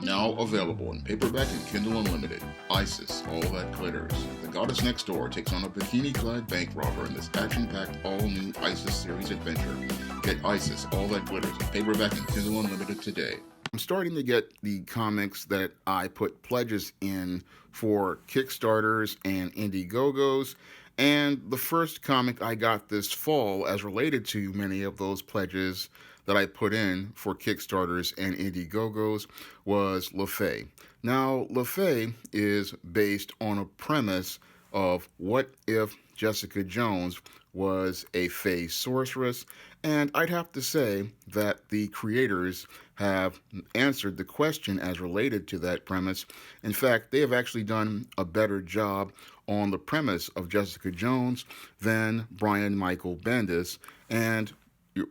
Now available in paperback and Kindle Unlimited. Isis, All That Glitters. The goddess next door takes on a bikini-clad bank robber in this action-packed all-new Isis series adventure. Get Isis, All That Glitters in paperback and Kindle Unlimited today. I'm starting to get the comics that I put pledges in for Kickstarters and Indiegogos, and the first comic I got this fall, as related to many of those pledges that I put in for Kickstarters and Indiegogos, was LaFay. Now, LaFay is based on a premise of what if Jessica Jones was a Fae sorceress, and I'd have to say that the creators have answered the question as related to that premise. In fact, they have actually done a better job on the premise of Jessica Jones than Brian Michael Bendis, and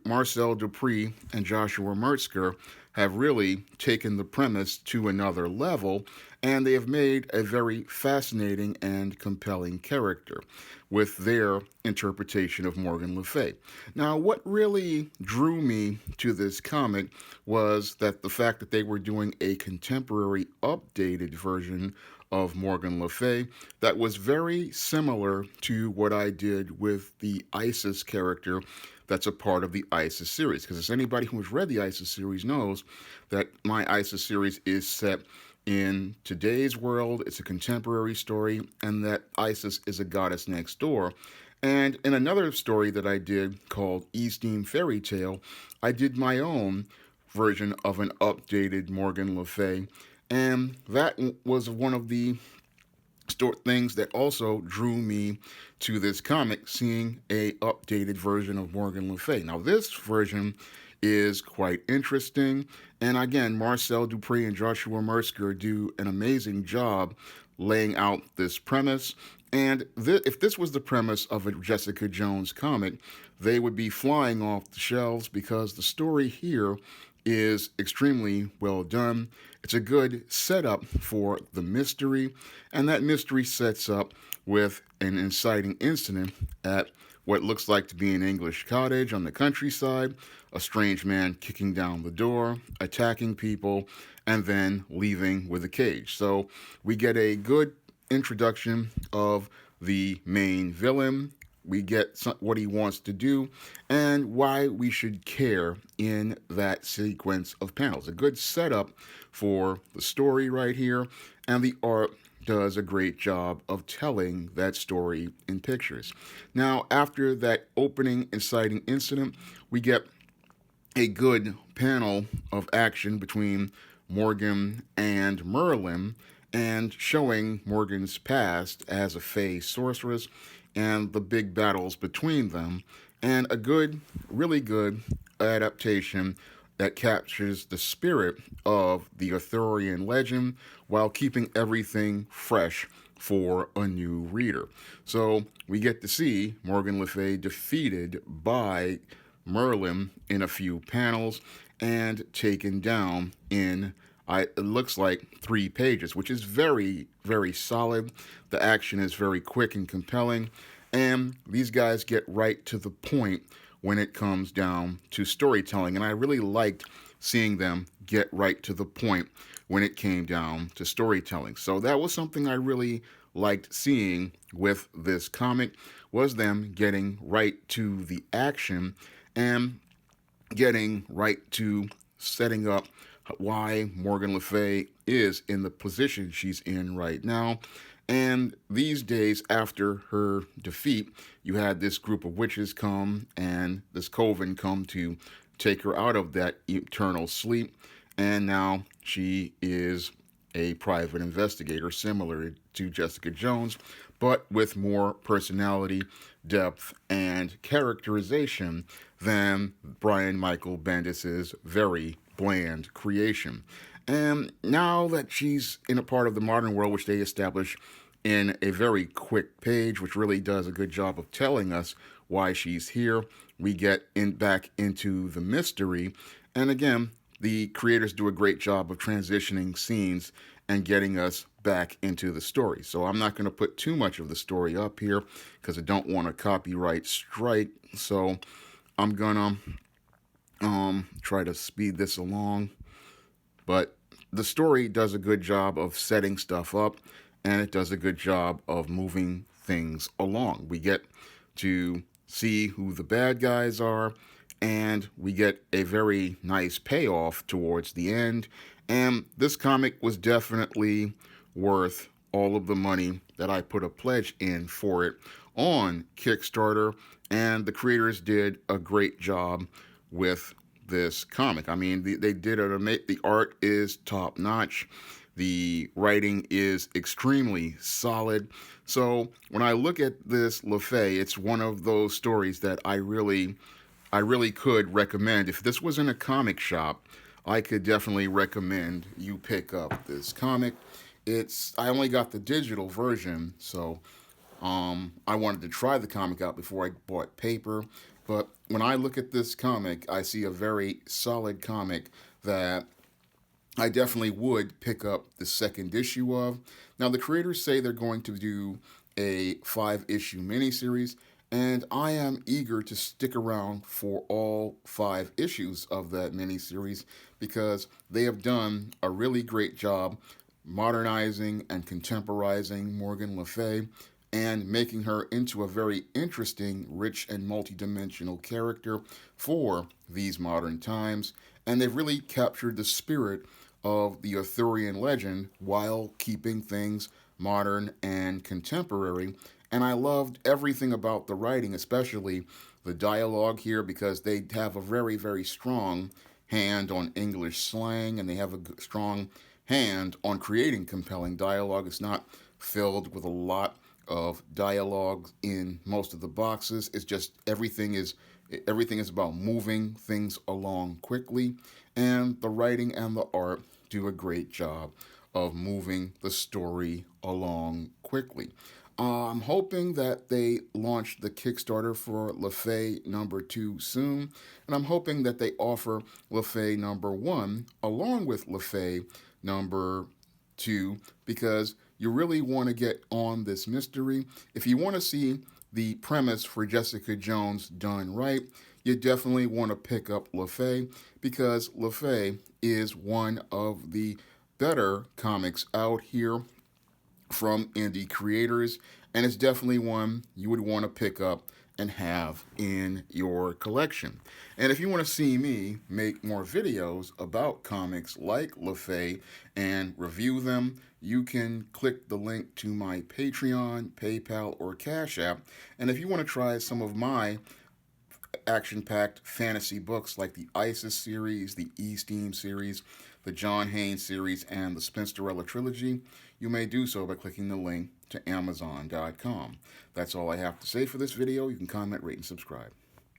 Marcel Dupree and Joshua Mertzker have really taken the premise to another level, and they have made a very fascinating and compelling character with their interpretation of Morgan Le Fay. Now, what really drew me to this comic was that the fact that they were doing a contemporary, updated version of Morgan Le Fay that was very similar to what I did with the Isis character that's a part of the Isis series. Because as anybody who has read the Isis series knows, that my Isis series is set in today's world, it's a contemporary story, and that Isis is a goddess next door. And in another story that I did called Eastern Fairy Tale, I did my own version of an updated Morgan Le Fay, and that was one of the things that also drew me to this comic, seeing a updated version of Morgan Le Fay. Now, this version is quite interesting, and again, Marcel Dupree and Joshua Mertzker do an amazing job laying out this premise. And if this was the premise of a Jessica Jones comic, they would be flying off the shelves, because the story here is extremely well done. It's a good setup for the mystery, and that mystery sets up with an inciting incident at what looks like to be an English cottage on the countryside, a strange man kicking down the door, attacking people, and then leaving with a cage. So we get a good introduction of the main villain. We get what he wants to do and why we should care in that sequence of panels. A good setup for the story right here, and the art does a great job of telling that story in pictures. Now, after that opening inciting incident, we get a good panel of action between Morgan and Merlin, and showing Morgan's past as a Fae sorceress and the big battles between them, and a good, really good adaptation that captures the spirit of the Arthurian legend while keeping everything fresh for a new reader. So we get to see Morgan Le Fay defeated by Merlin in a few panels and taken down in it looks like 3 pages, which is very, very solid. The action is very quick and compelling, and these guys get right to the point when it comes down to storytelling, and I really liked seeing them get right to the point when it came down to storytelling. So that was something I really liked seeing with this comic, was them getting right to the action and getting right to setting up why Morgan Le Fay is in the position she's in right now. And these days, after her defeat, you had this group of witches come, and this coven come to take her out of that eternal sleep, and now she is a private investigator, similar to Jessica Jones, but with more personality, depth, and characterization than Brian Michael Bendis' very bland creation. And now that she's in a part of the modern world, which they establish in a very quick page, which really does a good job of telling us why she's here, we get back into the mystery. And again, the creators do a great job of transitioning scenes and getting us back into the story. So I'm not going to put too much of the story up here because I don't want a copyright strike. So I'm gonna try to speed this along, but the story does a good job of setting stuff up, and it does a good job of moving things along. We get to see who the bad guys are, and we get a very nice payoff towards the end. And this comic was definitely worth all of the money that I put a pledge in for it on Kickstarter, and the creators did a great job with this comic. I mean, they did it. The art is top notch. The writing is extremely solid. So when I look at this LaFay, it's one of those stories that I really could recommend. If this was in a comic shop, I could definitely recommend you pick up this comic. I only got the digital version, so I wanted to try the comic out before I bought paper. But when I look at this comic, I see a very solid comic that I definitely would pick up the second issue of. Now, the creators say they're going to do a 5-issue miniseries, and I am eager to stick around for all 5 issues of that miniseries because they have done a really great job modernizing and contemporizing Morgan Le Fay and making her into a very interesting, rich, and multidimensional character for these modern times. And they've really captured the spirit of the Arthurian legend while keeping things modern and contemporary. And I loved everything about the writing, especially the dialogue here, because they have a very, very strong hand on English slang, and they have a strong hand on creating compelling dialogue. It's not filled with a lot of dialogue in most of the boxes. It's just everything is about moving things along quickly, and the writing and the art do a great job of moving the story along quickly. I'm hoping that they launch the Kickstarter for LaFay number 2 soon, and I'm hoping that they offer LaFay number 1 along with LaFay number 2 because you really want to get on this mystery. If you want to see the premise for Jessica Jones done right, you definitely want to pick up LaFay because LaFay is one of the better comics out here from indie creators, and it's definitely one you would want to pick up and have in your collection. And if you want to see me make more videos about comics like LaFay and review them, you can click the link to my Patreon, PayPal, or Cash App. And if you want to try some of my action-packed fantasy books like the Isis series, the E-Steam series, the John Haynes series, and the Spinsterella trilogy, you may do so by clicking the link to Amazon.com. That's all I have to say for this video. You can comment, rate, and subscribe.